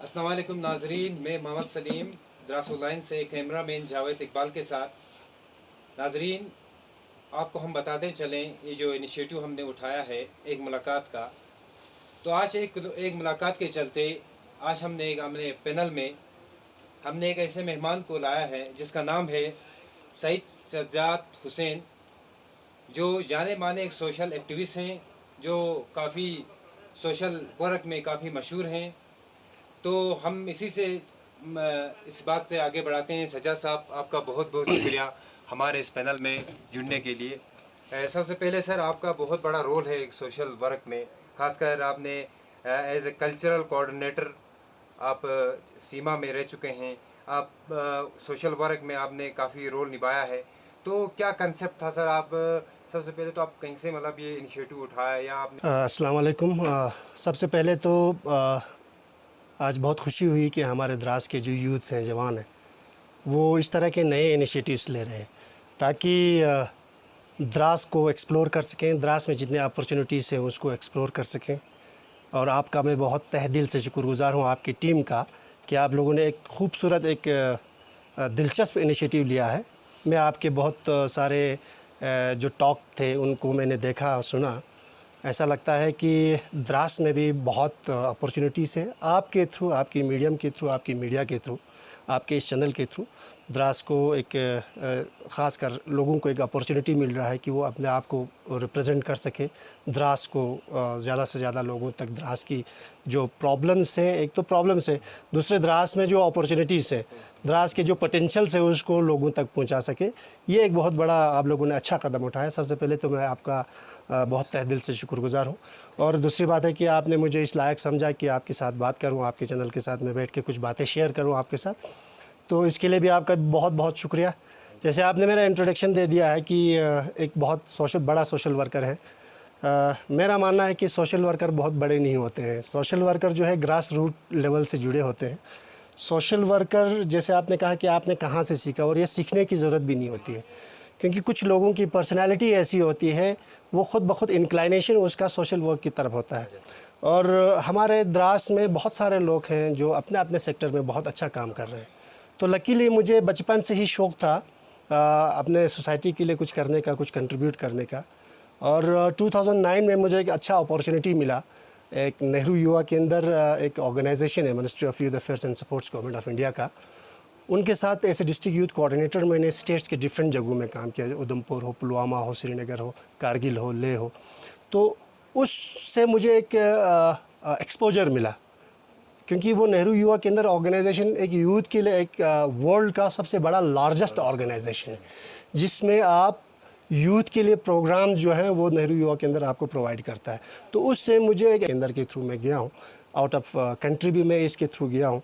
अस्सलाम वालेकुम नाजरीन, मैं मोहम्मद सलीम द्रासुलाइन से कैमरामैन जावेद इकबाल के साथ। नाजरीन, आपको हम बताते चलें ये जो इनिशिएटिव हमने उठाया है एक मुलाकात का, तो आज एक मुलाकात के चलते आज हमने पैनल में हमने एक ऐसे मेहमान को लाया है जिसका नाम है सईद सज्जाद हुसैन, जो जाने माने एक सोशल एक्टिविस्ट हैं, जो काफ़ी सोशल वर्क में काफ़ी मशहूर हैं। तो हम इसी से इस बात से आगे बढ़ाते हैं। सज्जाद साहब, आपका बहुत बहुत शुक्रिया हमारे इस पैनल में जुड़ने के लिए। सबसे पहले सर, आपका बहुत बड़ा रोल है एक सोशल वर्क में, खासकर आपने एज ए कल्चरल कोऑर्डिनेटर आप सीमा में रह चुके हैं। आप सोशल वर्क में आपने काफ़ी रोल निभाया है। तो क्या कंसेप्ट था सर? आप सबसे पहले तो आप कहीं से मतलब ये इनिशिएटिव उठाया या आपने? अस्सलाम वालेकुम। सबसे पहले तो आज बहुत खुशी हुई कि हमारे द्रास के जो यूथ्स हैं, जवान हैं, वो इस तरह के नए इनिशिएटिव्स ले रहे हैं ताकि द्रास को एक्सप्लोर कर सकें, द्रास में जितने अपॉर्चुनिटीज़ हैं उसको एक्सप्लोर कर सकें। और आपका मैं बहुत तहे दिल से शुक्रगुज़ार हूँ आपकी टीम का कि आप लोगों ने एक खूबसूरत एक दिलचस्प इनिशिएटिव लिया है। मैं आपके बहुत सारे जो टॉक थे उनको मैंने देखा और सुना। ऐसा लगता है कि द्रास में भी बहुत अपॉर्चुनिटीज़ हैं। आपके थ्रू, आपकी मीडियम के थ्रू, आपकी मीडिया के थ्रू, आपके इस चैनल के थ्रू द्रास को एक ख़ास कर लोगों को एक अपॉर्चुनिटी मिल रहा है कि वो अपने आप को रिप्रेजेंट कर सके। द्रास को ज़्यादा से ज़्यादा लोगों तक द्रास की जो प्रॉब्लम्स हैं, एक तो प्रॉब्लम्स है, दूसरे द्रास में जो अपॉर्चुनिटीज़ है, द्रास के जो पोटेंशियल्स है उसको लोगों तक पहुंचा सके। ये एक बहुत बड़ा आप लोगों ने अच्छा कदम उठाया। सबसे पहले तो मैं आपका बहुत तहे दिल से शुक्रगुज़ार हूँ। और दूसरी बात है कि आपने मुझे इस लायक समझा कि आपके साथ बात करूँ, आपके चैनल के साथ में बैठ के कुछ बातें शेयर करूँ आपके साथ। तो इसके लिए भी आपका बहुत बहुत शुक्रिया। जैसे आपने मेरा इंट्रोडक्शन दे दिया है कि एक बहुत बड़ा सोशल वर्कर है। मेरा मानना है कि सोशल वर्कर बहुत बड़े नहीं होते हैं। सोशल वर्कर जो है ग्रास रूट लेवल से जुड़े होते हैं। सोशल वर्कर, जैसे आपने कहा कि आपने कहाँ से सीखा, और ये सीखने की ज़रूरत भी नहीं होती है, क्योंकि कुछ लोगों की पर्सनैलिटी ऐसी होती है, वो ख़ुद ब खुद इंक्लाइनेशन उसका सोशल वर्क की तरफ होता है। और हमारे द्रास में बहुत सारे लोग हैं जो अपने अपने सेक्टर में बहुत अच्छा काम कर रहे हैं। तो लकीली मुझे बचपन से ही शौक़ था अपने सोसाइटी के लिए कुछ करने का, कुछ कंट्रीब्यूट करने का। और 2009 में मुझे एक अच्छा अपॉर्चुनिटी मिला। एक नेहरू युवा के अंदर एक ऑर्गेनाइजेशन है, ministry of youth affairs and supports, government of India का। उनके साथ ऐसे डिस्ट्रिक्ट यूथ कोऑर्डिनेटर मैंने स्टेट्स के डिफरेंट जगहों में काम किया, उधमपुर हो, पुलवामा हो, श्रीनगर हो, कारगिल हो, लेह हो। तो उससे मुझे एक एक्सपोजर मिला, क्योंकि वो नेहरू युवा केंद्र ऑर्गेनाइजेशन एक यूथ के लिए एक वर्ल्ड का सबसे बड़ा लार्जेस्ट ऑर्गेनाइजेशन है, जिसमें आप यूथ के लिए प्रोग्राम जो है वो नेहरू युवा केंद्र आपको प्रोवाइड करता है। तो उससे मुझे एक केंद्र के थ्रू मैं गया हूँ, आउट ऑफ कंट्री भी मैं इसके थ्रू गया हूँ।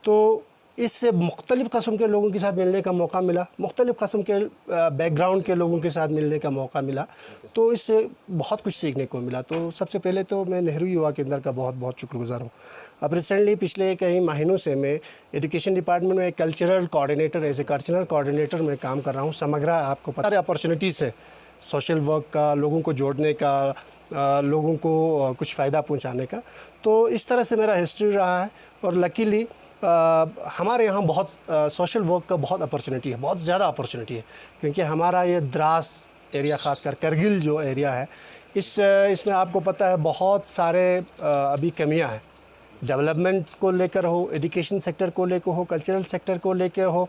तो इससे मुख्तलिफ़ क़स्म के लोगों के साथ मिलने का मौका मिला, मुख्तलिफ़ क़स्म के बैकग्राउंड के लोगों के साथ मिलने का मौका मिला। तो इससे बहुत कुछ सीखने को मिला। तो सबसे पहले तो मैं नेहरू युवा केंद्र का बहुत बहुत शुक्रगुज़ार हूँ। अब रिसेंटली पिछले कई महीनों से मैं एजुकेशन डिपार्टमेंट में cultural coordinator, as a cultural coordinator में काम कर रहा हूँ। समग्र आपको पता है अपॉर्चुनिटीज़ है सोशल वर्क का, लोगों को जोड़ने का, लोगों को कुछ फ़ायदा पहुँचाने का। तो इस तरह से मेरा हिस्ट्री रहा है। और लकीली हमारे यहाँ बहुत सोशल वर्क का बहुत अपॉर्चुनिटी है, बहुत ज़्यादा अपॉर्चुनिटी है, क्योंकि हमारा ये द्रास एरिया, ख़ासकर करगिल जो एरिया है, इसमें आपको पता है बहुत सारे अभी कमियां हैं। डेवलपमेंट को लेकर हो, एजुकेशन सेक्टर को लेकर हो, कल्चरल सेक्टर को लेकर हो,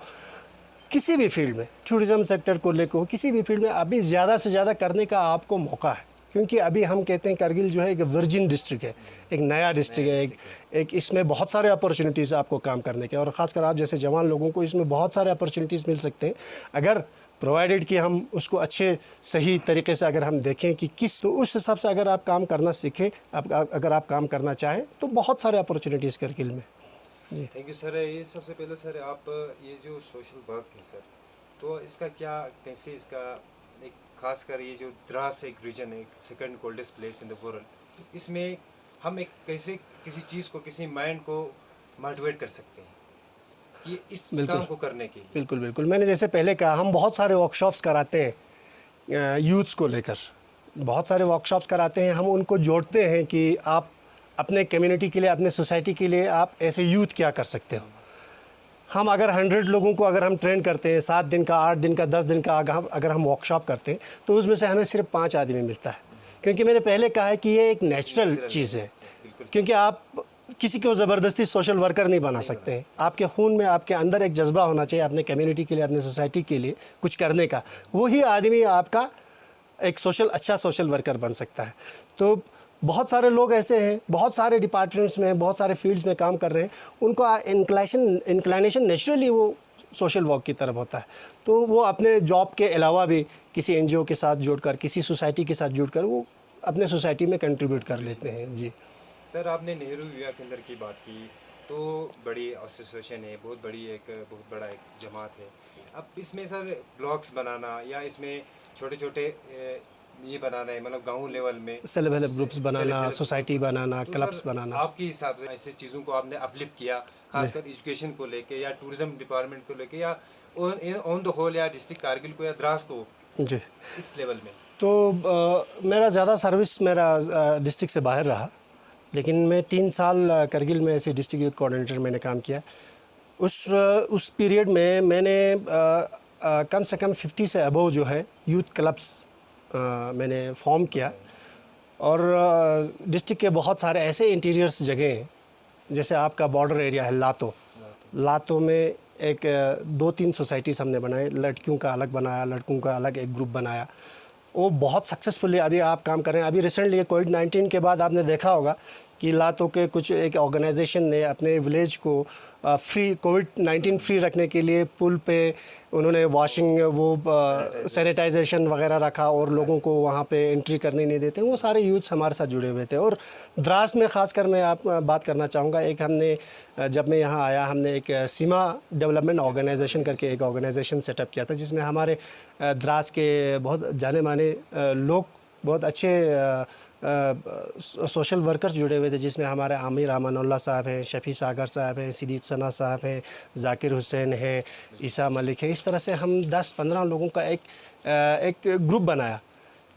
किसी भी फील्ड में, टूरिज़म सेक्टर को लेकर हो, किसी भी फील्ड में अभी ज़्यादा से ज़्यादा करने का आपको मौका है। क्योंकि अभी हम कहते हैं करगिल जो है एक वर्जिन डिस्ट्रिक्ट है, एक नया डिस्ट्रिक्ट है, एक इसमें बहुत सारे अपॉर्चुनिटीज़ आपको काम करने के, और ख़ासकर आप जैसे जवान लोगों को इसमें बहुत सारे अपॉर्चुनिटीज़ मिल सकते हैं, अगर प्रोवाइडेड कि हम उसको अच्छे सही तरीके से अगर हम देखें कि किस, तो उस हिसाब से अगर आप काम करना सीखें, अगर आप काम करना चाहें, तो बहुत सारे अपॉर्चुनिटीज़ करगिल में। जी, थैंक यू सर। ये सबसे पहले सर, आप ये जो सोशल वर्क है सर, तो इसका क्या, कैसे इसका एक खासकर ये जो द्रास एक रीजन है, second coldest place in the world, इसमें हम एक कैसे किसी चीज़ को, किसी माइंड को मोटिवेट कर सकते हैं कि इस काम को करने के लिए? बिल्कुल बिल्कुल। मैंने जैसे पहले कहा, हम बहुत सारे वर्कशॉप्स कराते हैं यूथ्स को लेकर, बहुत सारे वर्कशॉप्स कराते हैं। हम उनको जोड़ते हैं कि आप अपने कम्युनिटी के लिए, अपने सोसाइटी के लिए आप ऐसे यूथ क्या कर सकते हो। हम अगर 100 लोगों को अगर हम ट्रेन करते हैं, 7 दिन का, 8 दिन का, 10 दिन का अगर हम वर्कशॉप करते हैं, तो उसमें से हमें सिर्फ 5 आदमी मिलता है। क्योंकि मैंने पहले कहा है कि ये एक नेचुरल चीज़ है, क्योंकि आप किसी को ज़बरदस्ती सोशल वर्कर नहीं बना सकते हैं। आपके खून में, आपके अंदर एक जज्बा होना चाहिए अपने कम्युनिटी के लिए, अपने सोसाइटी के लिए कुछ करने का। वही आदमी आपका एक अच्छा सोशल वर्कर बन सकता है। तो बहुत सारे लोग ऐसे हैं, बहुत सारे डिपार्टमेंट्स में, बहुत सारे फील्ड्स में काम कर रहे हैं, उनको इंक्लाइनेशन नेचुरली वो सोशल वर्क की तरफ होता है। तो वो अपने जॉब के अलावा भी किसी एनजीओ के साथ जुड़कर, किसी सोसाइटी के साथ जुड़कर वो अपने सोसाइटी में कंट्रीब्यूट कर लेते हैं। जी सर, आपने नेहरू युवा केंद्र की बात की, तो बड़ी एसोसिएशन है, बहुत बड़ा एक जमात है। अब इसमें सर ब्लॉग्स बनाना या इसमें छोटे छोटे ये बनाना है, मतलब गांव लेवल में सेल्फ हेल्प ग्रुप्स बनाना, सोसाइटी बनाना, तो क्लब्स सर, बनाना। आपके हिसाब से ऐसे चीज़ों को आपने अपलिफ्ट किया, खासकर एजुकेशन को लेके या टूरिज्म डिपार्टमेंट को लेके या ऑन द होल या डिस्ट्रिक्ट कारगिल को या द्रास को जी, इस लेवल में? तो मेरा ज़्यादा सर्विस मेरा डिस्ट्रिक्ट से बाहर रहा, लेकिन मैं 3 साल करगिल में ऐसे डिस्ट्रिक्ट यूथ कोऑर्डिनेटर मैंने काम किया। उस पीरियड में मैंने कम से कम 50 से अबव जो है यूथ क्लब्स मैंने फॉर्म किया। और डिस्ट्रिक्ट के बहुत सारे ऐसे इंटीरियर्स जगह हैं, जैसे आपका बॉर्डर एरिया है लातो में एक 2-3 सोसाइटीज़ हमने बनाए। लड़कियों का अलग बनाया, लड़कों का अलग एक ग्रुप बनाया। वो बहुत सक्सेसफुली अभी आप काम कर रहे हैं। अभी रिसेंटली कोविड-19 के बाद आपने देखा होगा कि लातो के कुछ एक ऑर्गेनाइजेशन ने अपने विलेज को फ्री, कोविड-19 फ्री रखने के लिए पुल पे उन्होंने वॉशिंग, वो सैनिटाइजेशन वगैरह रखा और लोगों को वहाँ पे एंट्री करने नहीं देते। वो सारे यूथ्स हमारे साथ जुड़े हुए थे। और द्रास में ख़ासकर मैं आप बात करना चाहूँगा, एक हमने जब मैं यहाँ आया, हमने एक सीमा डेवलपमेंट ऑर्गेनाइजेशन करके एक ऑर्गेनाइजेशन सेटअप किया था, जिसमें हमारे द्रास के बहुत जाने माने लोग, बहुत अच्छे सोशल वर्कर्स जुड़े हुए थे, जिसमें हमारे आमिर अमानुल्लाह साहब हैं, शफ़ी सागर साहब हैं, सिद्दीक़ सना साहब हैं, ज़ाकिर हुसैन हैं, ईसा मलिक है। इस तरह से हम 10-15 लोगों का एक ग्रुप बनाया,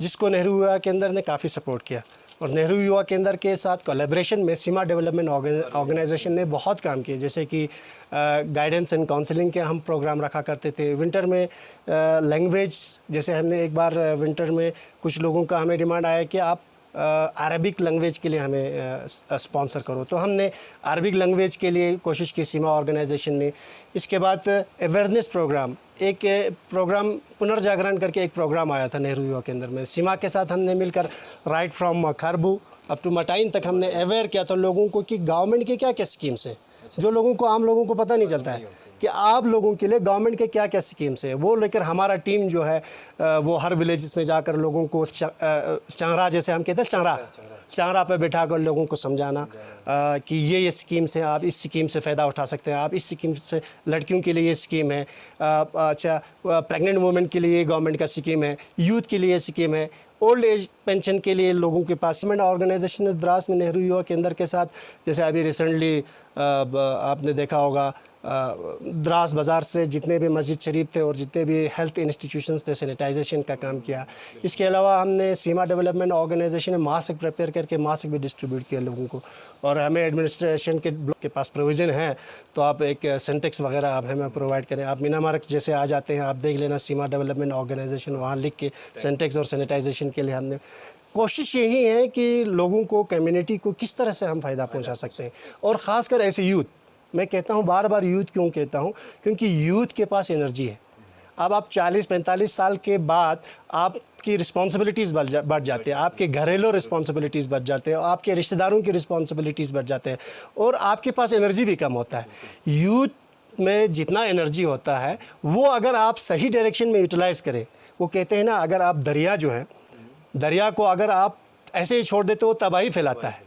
जिसको नेहरू युवा केंद्र ने काफ़ी सपोर्ट किया। और नेहरू युवा केंद्र के साथ कोलैबोरेशन में सीमा डेवलपमेंट ऑर्गेनाइजेशन ने बहुत काम किए, जैसे कि गाइडेंस एंड काउंसलिंग के हम प्रोग्राम रखा करते थे। विंटर में लैंग्वेज, जैसे हमने एक बार विंटर में कुछ लोगों का हमें डिमांड आया कि आप अरबिक लैंग्वेज के लिए हमें स्पॉन्सर करो, तो हमने अरबिक लैंग्वेज के लिए कोशिश की सीमा ऑर्गेनाइजेशन ने। इसके बाद अवेयरनेस प्रोग्राम, एक प्रोग्राम पुनर्जागरण करके एक प्रोग्राम आया था नेहरू युवा केंद्र में। सीमा के साथ हमने मिलकर राइट फ्रॉम खरबू अप टू मटाइन तक हमने अवेयर किया था लोगों को कि गवर्नमेंट के क्या क्या स्कीम्स हैं, जो लोगों को, आम लोगों को पता नहीं चलता है कि आप लोगों के लिए गवर्नमेंट के क्या क्या स्कीम्स हैं। वो लेकर हमारा टीम जो है वो हर विलेजेस में जाकर लोगों को चंगरा, जैसे हम कहते हैं चांगरा पे बैठा कर लोगों को समझाना कि ये स्कीम्स हैं, आप इस स्कीम से फ़ायदा उठा सकते हैं, आप इस स्कीम से, लड़कियों के लिए ये स्कीम है, अच्छा प्रेग्नेंट वुमेन के लिए गवर्नमेंट का स्कीम है, यूथ के लिए स्कीम है, ओल्ड एज पेंशन के लिए लोगों के पास। ऑर्गेनाइजेशन ने द्रास में नेहरू युवा केंद्र के साथ, जैसे अभी रिसेंटली आपने देखा होगा द्रास बाज़ार से जितने भी मस्जिद शरीफ थे और जितने भी हेल्थ इंस्टीट्यूशंस थे, सैनिटाइजेशन का काम किया। इसके अलावा हमने सीमा डेवलपमेंट ऑर्गेनाइजेशन ने मास्क प्रिपेयर करके मास्क भी डिस्ट्रीब्यूट किया लोगों को। और हमें एडमिनिस्ट्रेशन के ब्लॉक के पास प्रोविज़न है, तो आप एक सेंटेक्स वगैरह आप हमें प्रोवाइड करें। आप मीना मार्ग जैसे आ जाते हैं, आप देख लेना सीमा डेवलपमेंट ऑर्गेनाइजेशन, वहाँ लिख के सेंटेक्स और सैनिटाइजेशन के लिए हमने कोशिश यही है कि लोगों को, कम्युनिटी को किस तरह से हम फ़ायदा पहुँचा सकते हैं। और ख़ासकर ऐसे यूथ, मैं कहता हूँ बार बार यूथ क्यों कहता हूँ, क्योंकि यूथ के पास एनर्जी है। अब आप 40-45 साल के बाद आपकी रिस्पॉन्सिबिलिटीज़ बढ़ जाती है, आपके घरेलू रिस्पॉन्सिबिलिटीज़ बढ़ जाते हैं, आपके रिश्तेदारों की रिस्पॉन्सिबिलिटीज़ बढ़ जाते हैं, और आपके पास एनर्जी भी कम होता है। यूथ में जितना एनर्जी होता है वो अगर आप सही डायरेक्शन में यूटिलाइज़ करें, वो कहते हैं ना, अगर आप दरिया जो है, दरिया को अगर आप ऐसे ही छोड़ देते हो तबाही फैलाता है।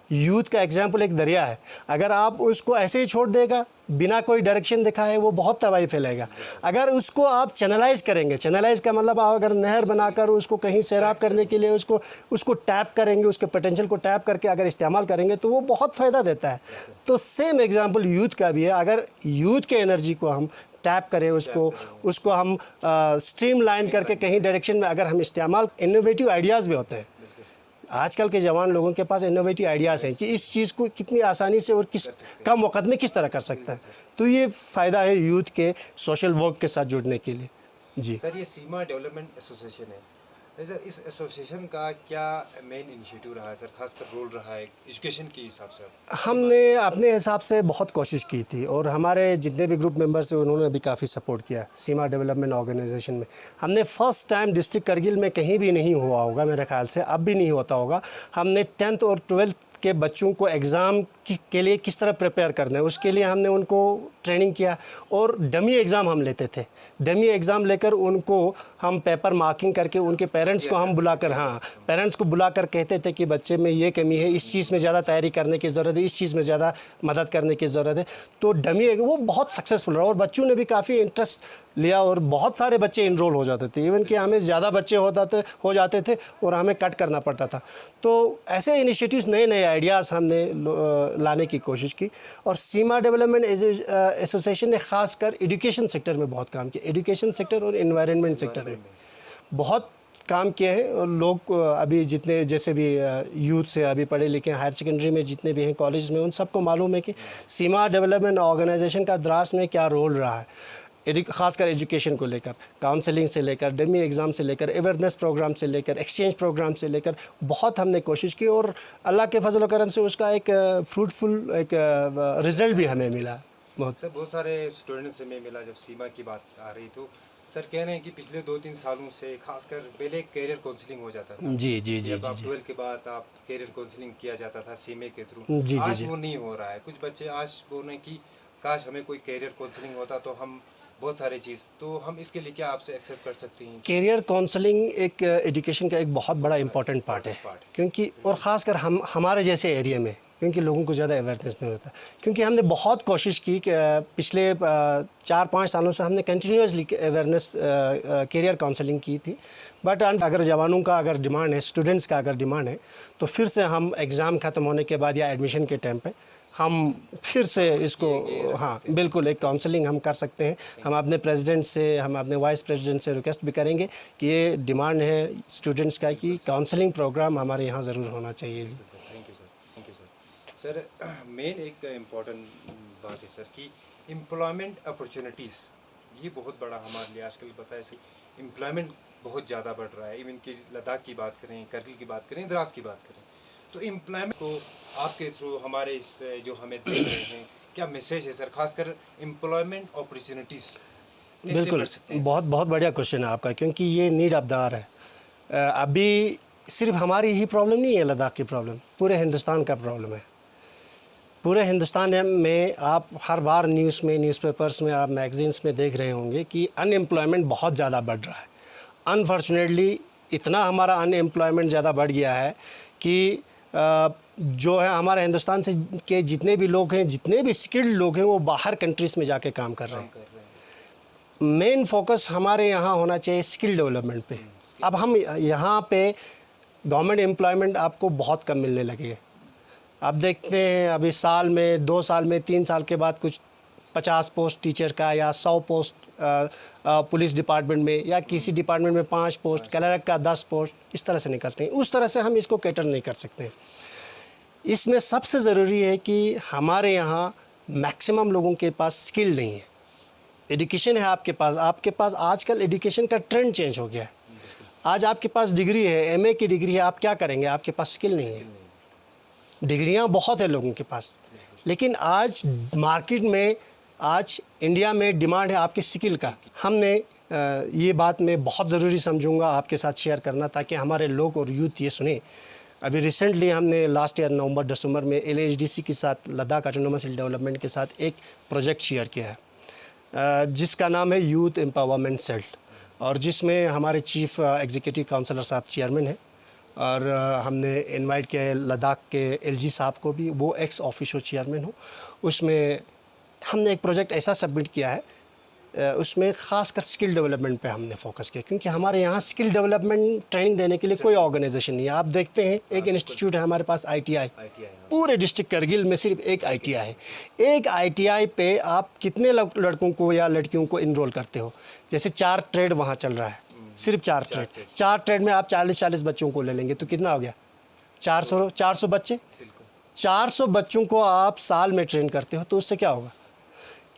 यूथ का एग्जाम्पल एक दरिया है, अगर आप उसको ऐसे ही छोड़ देगा बिना कोई डायरेक्शन दिखाए, वो बहुत तबाही फैलेगा। अगर उसको आप चैनलाइज करेंगे, चैनलाइज का मतलब आप अगर नहर बनाकर उसको कहीं सैराब करने के लिए उसको टैप करेंगे, उसके पोटेंशियल को टैप करके अगर इस्तेमाल करेंगे तो वो बहुत फ़ायदा देता है। तो सेम एग्जाम्पल यूथ का भी है। अगर यूथ के एनर्जी को हम टैप करें, उसको हम स्ट्रीम लाइन करके कहीं डायरेक्शन में अगर हम इस्तेमाल, इनोवेटिव आइडियाज़ भी होते हैं। आजकल के जवान लोगों के पास इनोवेटिव आइडियाज़ हैं कि इस चीज़ को कितनी आसानी से और किस कम वक्त में किस तरह कर सकता है। तो ये फ़ायदा है यूथ के सोशल वर्क के साथ जुड़ने के लिए। जी सर, ये सीमा डेवलपमेंट एसोसिएशन है सर, इस एसोसिएशन का क्या मेन इनिशिएटिव रहा है सर, खासकर रोल रहा है एजुकेशन के हिसाब से? हमने अपने हिसाब से बहुत कोशिश की थी और हमारे जितने भी ग्रुप मेंबर्स हैं उन्होंने भी काफ़ी सपोर्ट किया सीमा डेवलपमेंट ऑर्गेनाइजेशन में। हमने फ़र्स्ट टाइम डिस्ट्रिक्ट करगिल में कहीं भी नहीं हुआ होगा, मेरे ख्याल से अब भी नहीं होता होगा, हमने 10th और 12th के बच्चों को एग्ज़ाम के लिए किस तरह प्रिपेयर करना है उसके लिए हमने उनको ट्रेनिंग किया और डमी एग्ज़ाम हम लेते थे। डमी एग्ज़ाम लेकर उनको हम पेपर मार्किंग करके उनके पेरेंट्स को हम बुलाकर, हाँ, पेरेंट्स को बुलाकर कहते थे कि बच्चे में ये कमी है, इस चीज़ में ज़्यादा तैयारी करने की ज़रूरत है, इस चीज़ में ज़्यादा मदद करने की ज़रूरत है। तो डमी वो बहुत सक्सेसफुल रहा और बच्चों ने भी काफ़ी इंटरेस्ट लिया और बहुत सारे बच्चे इनरोल हो जाते थे। इवन कि हमें ज़्यादा बच्चे हो जाते थे और हमें कट करना पड़ता था। तो ऐसे इनिशिएटिव्स, नए नए आइडियाज़ हमने लाने की कोशिश की और सीमा डेवलपमेंट एसोसिएशन ने ख़ासकर एजुकेशन सेक्टर में बहुत काम किया। एजुकेशन सेक्टर और एनवायरनमेंट सेक्टर में बहुत काम किए हैं और लोग अभी जितने जैसे भी यूथ से अभी पढ़े लिखे हायर सेकेंडरी में जितने भी हैं, कॉलेज में, उन सबको मालूम है कि सीमा डेवलपमेंट ऑर्गेनाइजेशन का द्रास में क्या रोल रहा है। ख़ासकर एजुकेशन को लेकर, काउंसलिंग से लेकर, डमी एग्ज़ाम से लेकर, अवेयरनेस प्रोग्राम से लेकर, एक्सचेंज प्रोग्राम से लेकर बहुत हमने कोशिश की और अल्लाह के फजल व करम से उसका एक फ्रूटफुल एक रिज़ल्ट भी हमें मिला। बहुत सारे स्टूडेंट्स से मैं मिला जब सीमा की बात आ रही तो सर कह रहे हैं कि पिछले 2-3 सालों से खासकर पहले कैरियर काउंसलिंग हो जाता था। जी जी जी जब आप जी 12 के बाद आप कैरियर काउंसलिंग किया जाता था सीमे के थ्रू। जी आज जी वो नहीं हो रहा है। कुछ बच्चे आज बोल रहे हैं कि काश हमें कोई कैरियर काउंसलिंग होता तो हम बहुत सारी चीज़, तो हम इसके लिए क्या आपसे एक्सेप्ट कर सकते हैं? कैरियर काउंसलिंग एक एजुकेशन का एक बहुत बड़ा इंपॉर्टेंट पार्ट है क्योंकि और ख़ासकर हमारे जैसे एरिया में क्योंकि लोगों को ज़्यादा अवेयरनेस नहीं होता। क्योंकि हमने बहुत कोशिश की कि पिछले 4-5 सालों से हमने कंटिन्यूसली अवेयरनेस कैरियर काउंसलिंग की थी। बट अगर जवानों का अगर डिमांड है, स्टूडेंट्स का अगर डिमांड है तो फिर से हम एग्ज़ाम ख़त्म होने के बाद या एडमिशन के टाइम पे हम फिर से इसको, हाँ बिल्कुल, एक काउंसलिंग हम कर सकते हैं। हम अपने प्रेसिडेंट से, हम अपने वाइस प्रेसिडेंट से रिक्वेस्ट भी करेंगे कि ये डिमांड है स्टूडेंट्स का कि काउंसलिंग प्रोग्राम हमारे यहाँ ज़रूर होना चाहिए। Thank you sir, thank you sir. Sir main एक इम्पॉर्टेंट बात है सर कि एम्प्लॉयमेंट अपॉर्चुनिटीज़, ये बहुत बड़ा हमारे लिए आजकल पता है सही, एम्प्लॉयमेंट बहुत ज़्यादा बढ़ रहा है। इवन कि लद्दाख की बात करें, करगिल की बात करें, द्रास की बात करें, तो एम्प्लॉयमेंट को आपके थ्रू हमारे इस जो हमें देख रहे हैं क्या मैसेज है सर, खासकर एम्प्लॉयमेंट अपॉर्चुनिटीज़? बिल्कुल, बहुत बहुत बढ़िया क्वेश्चन है आपका क्योंकि ये नीड ऑफ द आवर है। अभी सिर्फ हमारी ही प्रॉब्लम नहीं है लद्दाख की प्रॉब्लम, पूरे हिंदुस्तान का प्रॉब्लम है। पूरे हिंदुस्तान में आप हर बार न्यूज़ में, न्यूज़पेपर्स में, आप मैगज़ीन्स में देख रहे होंगे कि अनएम्प्लॉयमेंट बहुत ज़्यादा बढ़ रहा है। अनफॉर्चुनेटली इतना हमारा अनएम्प्लॉयमेंट ज़्यादा बढ़ गया है कि जो है हमारे हिंदुस्तान से के जितने भी लोग हैं, जितने भी स्किल्ड लोग हैं, वो बाहर कंट्रीज़ में जाके काम कर रहे हैं। मेन फोकस हमारे यहाँ होना चाहिए स्किल डेवलपमेंट पे। अब हम यहाँ पे गवर्नमेंट एम्प्लॉयमेंट आपको बहुत कम मिलने लगे है। अब देखते हैं अभी साल में, 2 साल में, 3 साल के बाद कुछ 50 पोस्ट टीचर का या 100 पोस्ट पुलिस डिपार्टमेंट में या किसी डिपार्टमेंट में 5 पोस्ट, क्लर्क का 10 पोस्ट, इस तरह से निकलते हैं। उस तरह से हम इसको कैटर नहीं कर सकते। इसमें सबसे ज़रूरी है कि हमारे यहाँ मैक्सिमम लोगों के पास स्किल नहीं है। एजुकेशन है आपके पास आजकल एजुकेशन का ट्रेंड चेंज हो गया है। आज आपके पास डिग्री है, एमए की डिग्री है, आप क्या करेंगे? आपके पास स्किल नहीं है। डिग्रियां बहुत है लोगों के पास, लेकिन आज मार्केट में, आज इंडिया में डिमांड है आपके स्किल का। हमने ये बात मैं बहुत ज़रूरी समझूंगा आपके साथ शेयर करना ताकि हमारे लोग और यूथ ये सुने। अभी रिसेंटली हमने लास्ट ईयर नवंबर-दिसंबर में LHDC के साथ, लद्दाख ऑटोनोमस हिल डेवलपमेंट के साथ एक प्रोजेक्ट शेयर किया है जिसका नाम है यूथ एम्पावरमेंट सेल, और जिसमें हमारे चीफ एग्जीक्यूटिव काउंसलर साहब चेयरमैन हैं। और हमने इनवाइट किया है लद्दाख के LG साहब को भी, वो एक्स ऑफिशियो चेयरमैन हो। उसमें हमने एक प्रोजेक्ट ऐसा सबमिट किया है, उसमें ख़ासकर स्किल डेवलपमेंट पे हमने फोकस किया क्योंकि हमारे यहाँ स्किल डेवलपमेंट ट्रेनिंग देने के लिए कोई ऑर्गेनाइजेशन नहीं है। आप देखते हैं एक इंस्टीट्यूट है हमारे पास, ITI, पूरे डिस्ट्रिक्ट करगिल में सिर्फ एक ITI है। एक ITI पे आप कितने लड़कों को या लड़कियों को इनरोल करते हो? जैसे 4 ट्रेड वहाँ चल रहा है, सिर्फ 4 ट्रेड में आप 40-40 बच्चों को ले लेंगे तो कितना हो गया? 400 बच्चे, बिल्कुल 400 बच्चों को आप साल में ट्रेन करते हो तो उससे क्या होगा।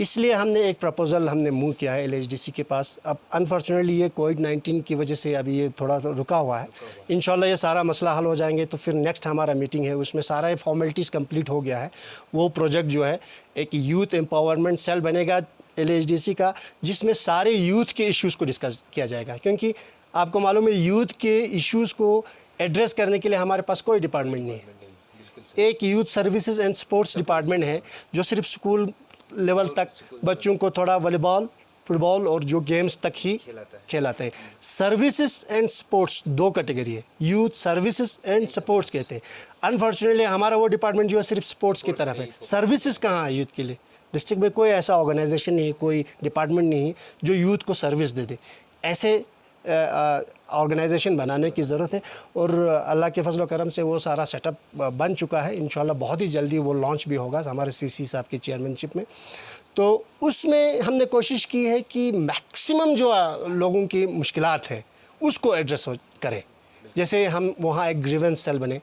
इसलिए हमने एक प्रपोज़ल हमने मूव किया है LHDC के पास। अब अनफॉर्चुनेटली ये कोविड-19 की वजह से अभी ये थोड़ा सा रुका हुआ है। इंशाल्लाह ये सारा मसला हल हो जाएंगे तो फिर नेक्स्ट हमारा मीटिंग है, उसमें सारा ये फॉर्मेलिटीज़ कंप्लीट हो गया है। वो प्रोजेक्ट जो है एक यूथ एम्पावरमेंट सेल बनेगा LHDC का, जिसमें सारे यूथ के इश्यूज़ को डिस्कस किया जाएगा। क्योंकि आपको मालूम है यूथ के इश्यूज़ को एड्रेस करने के लिए हमारे पास कोई डिपार्टमेंट नहीं है। एक youth services and sports department है जो सिर्फ स्कूल लेवल तक बच्चों को थोड़ा वॉलीबॉल, फुटबॉल और जो गेम्स तक ही खिलाते हैं। सर्विसेज एंड स्पोर्ट्स दो कैटेगरी है, यूथ सर्विसेज एंड स्पोर्ट्स कहते हैं। अनफॉर्चुनेटली हमारा वो डिपार्टमेंट जो है सिर्फ स्पोर्ट्स की तरफ है, सर्विसेज कहाँ है यूथ के लिए। डिस्ट्रिक्ट में कोई ऐसा ऑर्गेनाइजेशन नहीं है, कोई डिपार्टमेंट नहीं है जो यूथ को सर्विस दे दे। ऐसे ऑर्गेनाइजेशन बनाने की ज़रूरत है और अल्लाह के फजल करम से वो सारा सेटअप बन चुका है। इंशाल्लाह बहुत ही जल्दी वो लॉन्च भी होगा हमारे CC साहब की चेयरमैनशिप में। तो उसमें हमने कोशिश की है कि मैक्सिमम जो लोगों की मुश्किलात है उसको एड्रेस करें। जैसे हम वहाँ एक ग्रीवेंस सेल बने,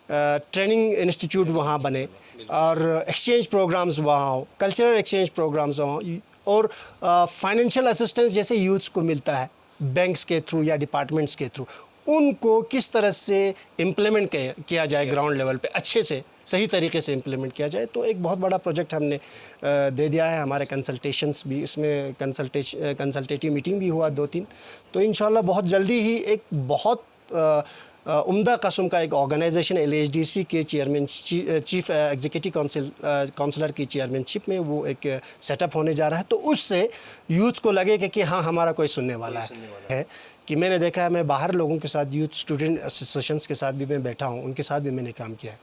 ट्रेनिंग इंस्टीट्यूट वहाँ बने और एक्सचेंज प्रोग्राम्स वहाँ हो, कल्चरल एक्सचेंज प्रोग्राम्स वहाँ हो, और फाइनेंशियल असिस्टेंस जैसे यूथ्स को मिलता है बैंक्स के थ्रू या डिपार्टमेंट्स के थ्रू, उनको किस तरह से इम्प्लीमेंट किया जाए ग्राउंड लेवल पे, अच्छे से सही तरीके से इम्प्लीमेंट किया जाए। तो एक बहुत बड़ा प्रोजेक्ट हमने दे दिया है। हमारे कंसल्टेशंस भी इसमें कंसल्टेटिव मीटिंग भी हुआ 2-3। तो इंशाल्लाह बहुत जल्दी ही एक बहुत उम्दा कस्म का एक ऑर्गेनाइजेशन LHDC के चेयरमैन चीफ एग्जीक्यूटिव काउंसिलर की चेयरमैनशिप में वो एक सेटअप होने जा रहा है। तो उससे यूथ को लगेगा कि हाँ हमारा कोई सुनने वाला है। कि मैंने देखा है, मैं बाहर लोगों के साथ यूथ स्टूडेंट एसोसिएशंस के साथ भी मैं बैठा हूँ, उनके साथ भी मैंने काम किया है।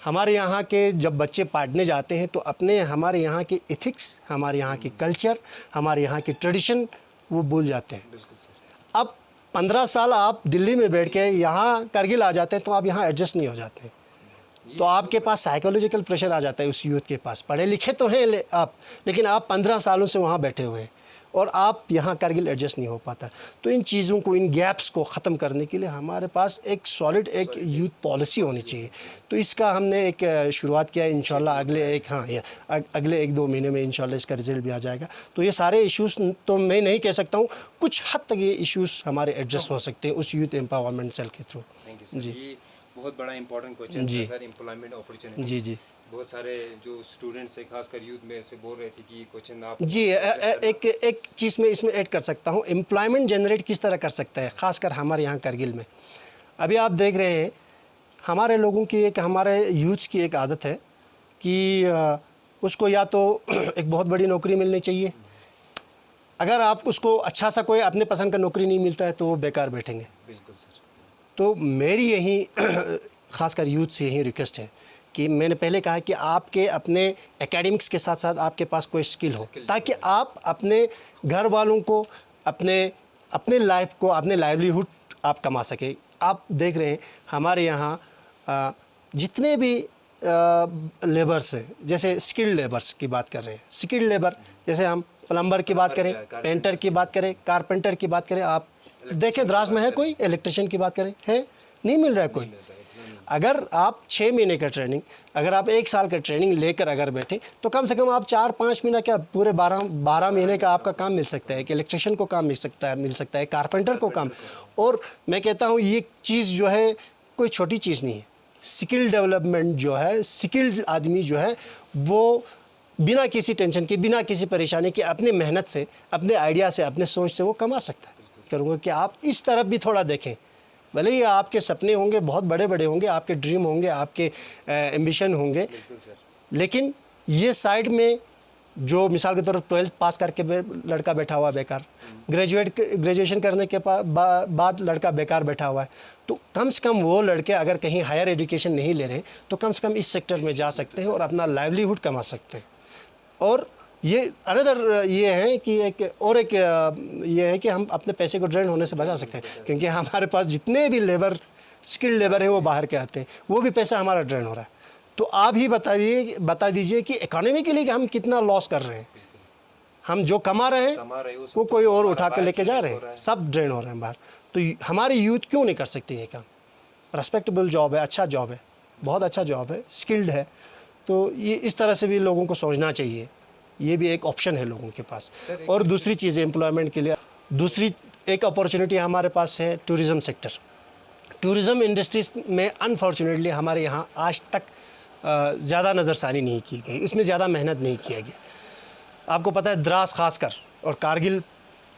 हमारे यहाँ के जब बच्चे पढ़ने जाते हैं तो अपने हमारे यहाँ के एथिक्स, हमारे यहाँ की कल्चर, हमारे यहाँ की ट्रेडिशन वो भूल जाते हैं। अब 15 साल आप दिल्ली में बैठ के यहाँ करगिल आ जाते हैं तो आप यहाँ एडजस्ट नहीं हो जाते हैं। तो आपके पास साइकोलॉजिकल प्रेशर आ जाता है उस यूथ के पास। पढ़े लिखे तो हैं आप, लेकिन आप 15 सालों से वहाँ बैठे हुए हैं और आप यहाँ करगिल एडजस्ट नहीं हो पाता। तो इन चीज़ों को, इन गैप्स को ख़त्म करने के लिए हमारे पास एक सॉलिड एक यूथ पॉलिसी होनी चाहिए। तो इसका हमने एक शुरुआत किया है। इंशाल्लाह अगले 1-2 महीने में इंशाल्लाह इसका रिज़ल्ट भी आ जाएगा। तो ये सारे इश्यूज़ तो मैं नहीं कह सकता हूँ, कुछ हद तक ये इश्यूज़ हमारे एड्रेस हो सकते हैं उस यूथ एम्पावरमेंट सेल के थ्रू। जी, बहुत बड़ा इंपॉर्टेंट क्वेश्चन है सर, एम्प्लॉयमेंट अपॉर्चुनिटी। जी बहुत सारे जो स्टूडेंट्स हैं खासकर यूथ में से बोल रहे थे कि क्वेश्चन आप एक चीज़ में इसमें ऐड कर सकता हूँ। एम्प्लॉयमेंट जनरेट किस तरह कर सकता है, ख़ासकर हमारे यहाँ करगिल में। अभी आप देख रहे हैं हमारे लोगों की हमारे यूथ की एक आदत है कि उसको या तो एक बहुत बड़ी नौकरी मिलनी चाहिए, अगर आप उसको अच्छा सा कोई अपने पसंद का नौकरी नहीं मिलता है तो वो बेकार बैठेंगे। बिल्कुल सर। तो मेरी यही ख़ासकर यूथ से यही रिक्वेस्ट है कि मैंने पहले कहा कि आपके अपने एकेडमिक्स के साथ साथ आपके पास कोई स्किल हो, ताकि आप अपने घर वालों को, अपने लाइफ को, अपने लाइवलीहुड आप कमा सके। आप देख रहे हैं हमारे यहाँ जितने भी लेबर्स हैं, जैसे स्किल्ड लेबर्स की बात कर रहे हैं, स्किल्ड लेबर जैसे हम प्लम्बर की बात करें, पेंटर की बात करें, कारपेंटर की बात करें, आप देखें द्रास में है कोई, इलेक्ट्रिशियन की बात करें, है नहीं मिल रहा है कोई। अगर आप 6 महीने का ट्रेनिंग, अगर आप 1 साल का ट्रेनिंग लेकर अगर बैठे तो कम से कम आप 4-5 महीना क्या पूरे 12 महीने का आपका काम मिल सकता है। एक इलेक्ट्रिशियन को काम मिल सकता है, कारपेंटर को काम। और मैं कहता हूँ ये चीज़ जो है कोई छोटी चीज़ नहीं है। स्किल डेवलपमेंट जो है, स्किल्ड आदमी जो है वो बिना किसी टेंशन के, बिना किसी परेशानी के, अपने मेहनत से, अपने आइडिया से, अपने सोच से वो कमा सकता है। करूँगा कि आप इस तरफ भी थोड़ा देखें। भले ही आपके सपने होंगे बहुत बड़े बड़े होंगे, आपके ड्रीम होंगे, आपके एम्बिशन होंगे, लेकिन ये साइड में जो मिसाल के तौर पर 12th पास करके लड़का बैठा हुआ बेकार, ग्रेजुएशन करने के बाद लड़का बेकार बैठा हुआ है, तो कम से कम वो लड़के अगर कहीं हायर एजुकेशन नहीं ले रहे तो कम से कम इस सेक्टर में जा सकते हैं और अपना लाइवलीहुड कमा सकते हैं। और ये अनदर ये है कि ये है कि हम अपने पैसे को ड्रेन होने से बचा सकते हैं, क्योंकि हमारे पास जितने भी स्किल्ड लेबर है वो बाहर के आते हैं, वो भी पैसा हमारा ड्रेन हो रहा है। तो आप ही बता दीजिए कि इकोनॉमी के लिए हम कितना लॉस कर रहे हैं। हम जो कमा रहे हैं वो कोई और उठा कर लेके जा रहे हैं, सब ड्रेन हो रहे हैं बाहर। तो हमारे यूथ क्यों नहीं कर सकते ये काम? रेस्पेक्टेबल जॉब है, अच्छा जॉब है, बहुत अच्छा जॉब है, स्किल्ड है। तो ये इस तरह से भी लोगों को सोचना चाहिए, ये भी एक ऑप्शन है लोगों के पास। और दूसरी चीज़ एम्प्लॉयमेंट के लिए दूसरी एक अपॉर्चुनिटी हमारे पास है टूरिज़्म सेक्टर। टूरिज़्म इंडस्ट्रीज़ में अनफॉर्चुनेटली हमारे यहाँ आज तक ज़्यादा नज़रसानी नहीं की गई, इसमें ज़्यादा मेहनत नहीं किया गया। आपको पता है द्रास खासकर और कारगिल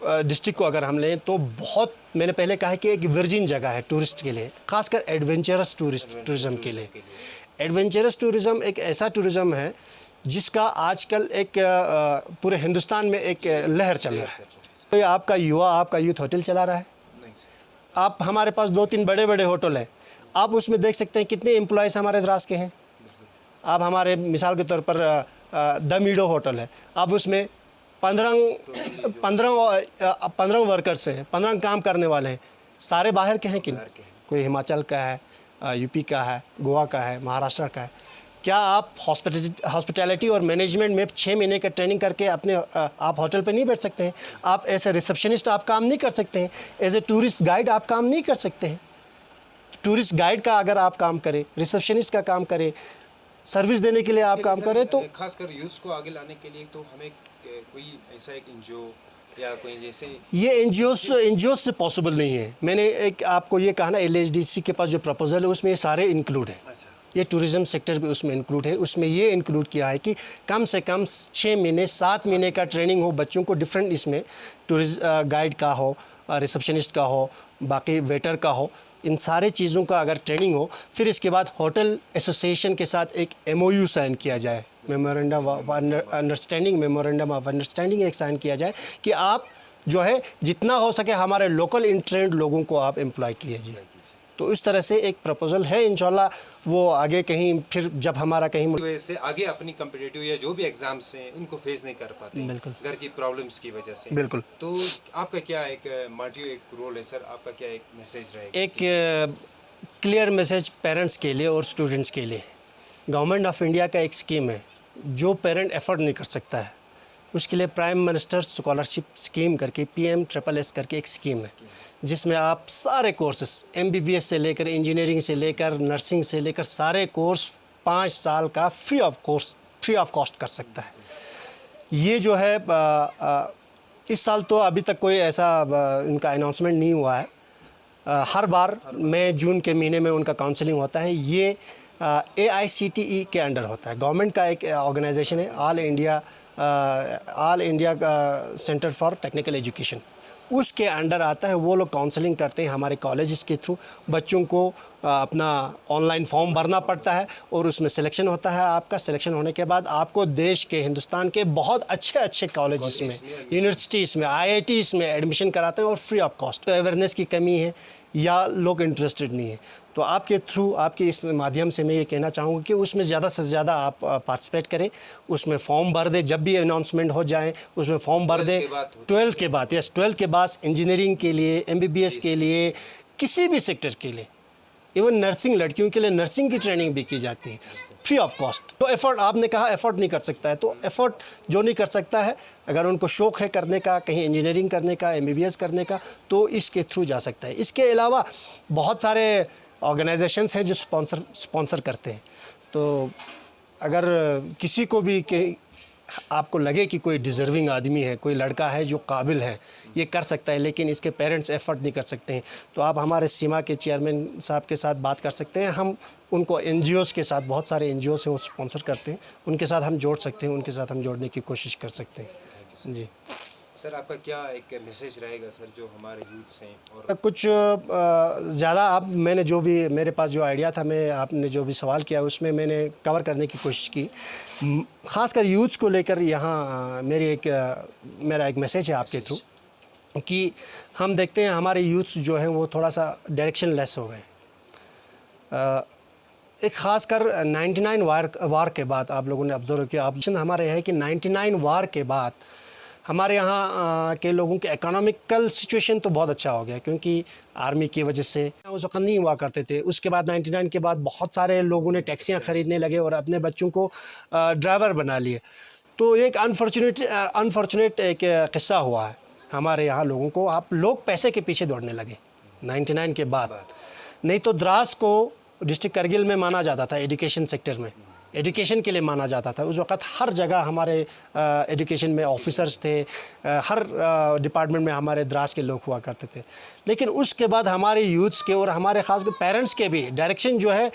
डिस्ट्रिक्ट को अगर हम लें तो बहुत, मैंने पहले कहा कि एक वर्जिन जगह है टूरिस्ट के लिए, खासकर एडवेंचरस टूरिज़्म के लिए। एडवेंचरस टूरिज़्म एक ऐसा टूरिज़्म है जिसका आजकल एक पूरे हिंदुस्तान में एक लहर चल रहा है। तो ये आपका युवा, आपका यूथ होटल चला रहा है। आप हमारे पास 2-3 बड़े बड़े होटल हैं, आप उसमें देख सकते हैं कितने एम्प्लॉयज़ हमारे द्रास के हैं। आप हमारे मिसाल के तौर पर द मीडो होटल है, आप उसमें 15 वर्कर्स हैं, 15 काम करने वाले हैं, सारे बाहर के हैं कि नहीं? कोई हिमाचल का है, यूपी का है, गोवा का है, महाराष्ट्र का है। क्या आप हॉस्पिटैलिटी और मैनेजमेंट में 6 महीने का ट्रेनिंग करके अपने आप होटल पे नहीं बैठ सकते हैं? आप एज ए रिसेप्शनिस्ट आप काम नहीं कर सकते हैं? एज ए टूरिस्ट गाइड आप काम नहीं कर सकते हैं? टूरिस्ट गाइड का अगर आप काम करें, रिसेप्शनिस्ट का काम करें, सर्विस देने के लिए आप काम करें, तो खासकर यूथ को आगे लाने के लिए तो हमें कोई ऐसा एक एनजीओ या कोई जैसे ये एनजीओ से पॉसिबल नहीं है। मैंने एक आपको ये कहा ना, LHDC के पास जो प्रपोजल है उसमें ये सारे इंक्लूड है। ये टूरिज़्म सेक्टर भी उसमें इंक्लूड है। उसमें ये इंक्लूड किया है कि कम से कम 6 महीने 7 महीने का ट्रेनिंग हो बच्चों को, डिफरेंट इसमें टूरिस्ट गाइड का हो, रिसेप्शनिस्ट का हो, बाकी वेटर का हो, इन सारे चीज़ों का अगर ट्रेनिंग हो, फिर इसके बाद होटल एसोसिएशन के साथ एक MOU साइन किया जाए, मेमोरेंडम ऑफ अंडरस्टैंडिंग एक साइन किया जाए कि आप जो है जितना हो सके हमारे लोकल इंट्रेंड लोगों को आप एम्प्लॉय कीजिए। तो इस तरह से एक प्रपोजल है, इंशाल्लाह वो आगे कहीं फिर जब हमारा कहीं वजह से आगे अपनी कॉम्पिटिटिव या जो भी एग्जाम्स हैं उनको फेस नहीं कर पाते, बिल्कुल, घर की प्रॉब्लम्स की वजह से। बिल्कुल। तो आपका क्या एक मोटिव, एक रोल है सर, आपका क्या एक मैसेज रहेगा? एक क्लियर मैसेज पेरेंट्स के लिए और स्टूडेंट्स के लिए। गवर्नमेंट ऑफ इंडिया का एक स्कीम है, जो पेरेंट एफर्ड नहीं कर सकता है उसके लिए प्राइम मिनिस्टर स्कॉलरशिप स्कीम करके PMSSS करके एक स्कीम है, जिसमें आप सारे कोर्सेस MBBS से लेकर इंजीनियरिंग से लेकर नर्सिंग से लेकर सारे कोर्स 5 साल का फ्री ऑफ कॉस्ट कर सकता है। ये जो है इस साल तो अभी तक कोई ऐसा इनका अनाउंसमेंट नहीं हुआ है। हर बार मई जून के महीने में उनका काउंसलिंग होता है। ये AICTE के अंडर होता है, गवर्नमेंट का एक ऑर्गेनाइजेशन है, all India centre for technical education, उसके अंडर आता है। वो लोग काउंसलिंग करते हैं हमारे कॉलेजेस के थ्रू। बच्चों को अपना ऑनलाइन फॉर्म भरना पड़ता है और उसमें सिलेक्शन होता है। आपका सिलेक्शन होने के बाद आपको देश के, हिंदुस्तान के बहुत अच्छे कॉलेजेस में, यूनिवर्सिटीज़ में, IITs में एडमिशन कराते हैं और फ्री ऑफ कॉस्ट। तो अवेयरनेस की कमी है या लोग इंटरेस्टेड नहीं है, तो आपके थ्रू, आपके इस माध्यम से मैं ये कहना चाहूँगा कि उसमें ज़्यादा से ज़्यादा आप पार्टिसिपेट करें, उसमें फॉर्म भर दें। जब भी अनाउंसमेंट हो जाए उसमें फॉर्म भर दें। 12th के बाद, यस, 12th के बाद इंजीनियरिंग के लिए, MBBS के लिए, किसी भी सेक्टर के लिए, इवन नर्सिंग, लड़कियों के लिए नर्सिंग की ट्रेनिंग भी की जाती है फ्री ऑफ कॉस्ट। तो एफर्ट, आपने कहा एफर्ट नहीं कर सकता है, तो एफर्ट जो नहीं कर सकता है, अगर उनको शौक़ है करने का, कहीं इंजीनियरिंग करने का, MBBS करने का, तो इसके थ्रू जा सकता है। इसके अलावा बहुत सारे ऑर्गेनाइजेशंस हैं जो स्पॉन्सर करते हैं। तो अगर किसी को भी आपको लगे कि कोई डिज़र्विंग आदमी है, कोई लड़का है जो काबिल है, ये कर सकता है, लेकिन इसके पेरेंट्स एफर्ट नहीं कर सकते हैं, तो आप हमारे सीमा के चेयरमैन साहब के साथ बात कर सकते हैं। हम उनको NGOs के साथ, बहुत सारे NGOs हैं वो स्पॉन्सर करते हैं, उनके साथ हम जोड़ सकते हैं, उनके साथ हम जोड़ने की कोशिश कर सकते हैं। जी सर, आपका क्या एक मैसेज रहेगा सर जो हमारे यूथ हैं? और कुछ ज़्यादा आप, मैंने जो भी, मेरे पास जो आइडिया था, मैं, आपने जो भी सवाल किया उसमें मैंने कवर करने की कोशिश की। ख़ासकर यूथ्स को लेकर यहाँ मेरा एक मैसेज है आपके थ्रू कि हम देखते हैं हमारे यूथ्स जो हैं वो थोड़ा सा डायरेक्शन लेस हो गए। एक ख़ासकर 99 वार के बाद आप लोगों ने ऑब्ज़र्व किया, ऑप्शन हमारे है कि 99 वार के बाद हमारे यहाँ के लोगों के इकोनॉमिकल सिचुएशन तो बहुत अच्छा हो गया, क्योंकि आर्मी की वजह से उस वक्त नहीं हुआ करते थे। उसके बाद 99 के बाद बहुत सारे लोगों ने टैक्सियाँ ख़रीदने लगे और अपने बच्चों को ड्राइवर बना लिए। तो एक अनफॉर्चुनेट एक किस्सा हुआ है हमारे यहाँ लोगों को। आप लोग पैसे के पीछे दौड़ने लगे 99 के बाद। नहीं तो द्रास को डिस्ट्रिक्ट करगिल में माना जाता था एजुकेशन सेक्टर में, एजुकेशन के लिए माना जाता था। उस वक़्त हर जगह हमारे एजुकेशन में ऑफिसर्स थे, हर डिपार्टमेंट में हमारे द्रास के लोग हुआ करते थे। लेकिन उसके बाद हमारे यूथ्स के और हमारे ख़ास कर पेरेंट्स के भी डायरेक्शन जो है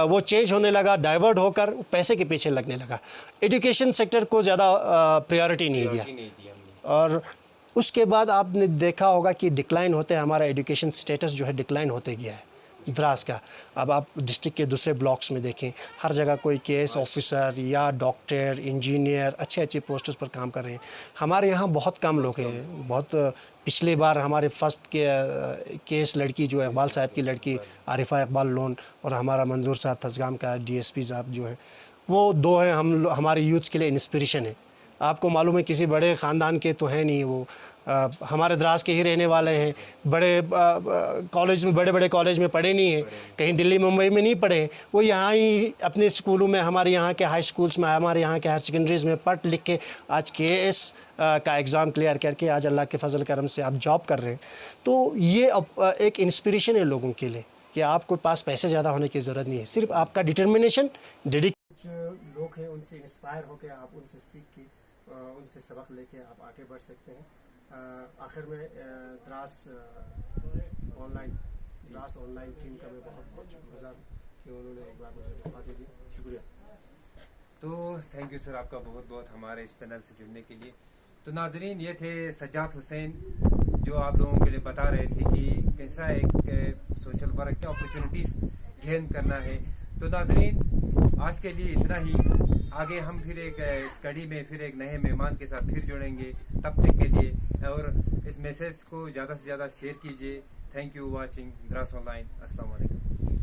वो चेंज होने लगा, डाइवर्ट होकर पैसे के पीछे लगने लगा। एजुकेशन सेक्टर को ज़्यादा प्रायोरिटी नहीं दिया। और उसके बाद आपने देखा होगा कि डिक्लाइन होते हमारा एजुकेशन स्टेटस जो है डिक्लाइन होते गया है द्रास का। अब आप डिस्ट्रिक्ट के दूसरे ब्लॉक्स में देखें, हर जगह कोई केस ऑफिसर या डॉक्टर, इंजीनियर अच्छे अच्छे पोस्टर्स पर काम कर रहे हैं। हमारे यहाँ बहुत कम लोग हैं। बहुत पिछले बार हमारे फर्स्ट केस लड़की जो है इकबाल साहब की लड़की आरिफा इकबाल लोन, और हमारा मंजूर साहब थसगाम का DSP साहब जो है, वो दो हैं हमारे यूथ्स के लिए इंस्पिरेशन है। आपको मालूम है किसी बड़े ख़ानदान के तो हैं नहीं वो, हमारे द्रास के ही रहने वाले हैं। बड़े कॉलेज में, बड़े बड़े कॉलेज में पढ़े नहीं हैं, कहीं दिल्ली मुंबई में नहीं पढ़े। वो यहाँ ही अपने स्कूलों में, हमारे यहाँ के हाई स्कूल्स में, हमारे यहाँ के हायर सेकेंडरीज़ में पढ़ लिख के आज KS का एग्ज़ाम क्लियर करके आज अल्लाह के फजल करम से आप जॉब कर रहे हैं। तो ये एक इंस्पिरेशन है लोगों के लिए कि आपके पास पैसे ज़्यादा होने की ज़रूरत नहीं है, सिर्फ आपका डिटर्मिनेशन, डेडिकेशन। लोग हैं उनसे इंस्पायर होकर आप उनसे सीख के उनसे सबक लेके आप आगे बढ़ सकते हैं। आखिर में द्रास ऑनलाइन टीम का मैं बहुत बहुत शुक्रगुजार कि उन्होंने एक बार मुझे मौका दे दी। शुक्रिया। तो थैंक यू सर आपका बहुत बहुत हमारे इस पैनल से जुड़ने के लिए। तो नाजरीन, ये थे सज्जाद हुसैन जो आप लोगों के लिए बता रहे थे कि कैसा एक सोशल वर्क की अपॉर्चुनिटीज़ गेन करना है। तो नाजरीन, आज के लिए इतना ही। आगे हम फिर एक स्टडी में फिर एक नए मेहमान के साथ फिर जुड़ेंगे। तब तक के लिए और इस मैसेज को ज़्यादा से ज़्यादा शेयर कीजिए। Thank you watching Dras online. अस्सलाम वालेकुम।